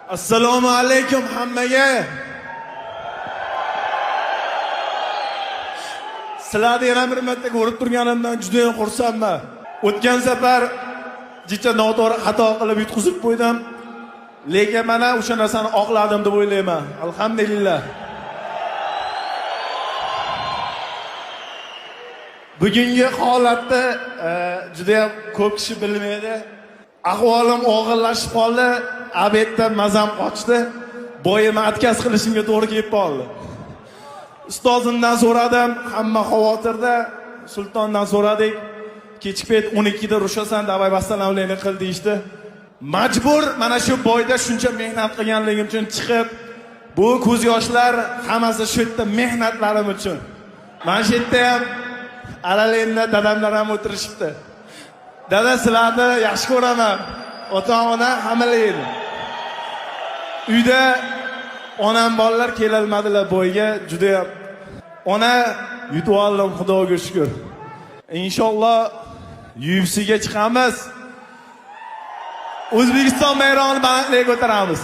Assalomu alaykum hammaga. Sizlarni yana bir marta ko'rib turganimdan juda ham xursandman. O'tgan safar jicha noto'g'ri xato qilib yutqizib qo'ydim. Lekin mana o'sha narsani oqladim deb o'ylayman. Alhamdulillah. Bugungi holatni juda ham ko'p kishi bilmaydi. Ahvolim og'irlashib qoldi. Abetdan mazam qochdi. Boyimni atkaz qilishimga to'g'ri kelib qoldi. Ustozimdan so'radim, hamma xavotirda. Sultondan so'radik. Kechki payt 12 da rushasan, davay vassalamlarni qil deydi. Majbur mana shu boyda shuncha mehnat qilganligim uchun chiqib, bu ko'z yoshlar hammasi shu yerda mehnatlarim uchun. Mana shu yerda ham aralarida dadamlar ham o'tirishibdi. Dada, sizlarni yaxshi ko'raman. Ota-ona hammalarni. Uyda onam bolalar kelolmadilar bo'yga, juda ham. Ona yutib oldim, Xudoga shukr. Inshaalloh UFC'ga chiqamiz. O'zbekiston bayrog'ini balandlikka ko'taramiz.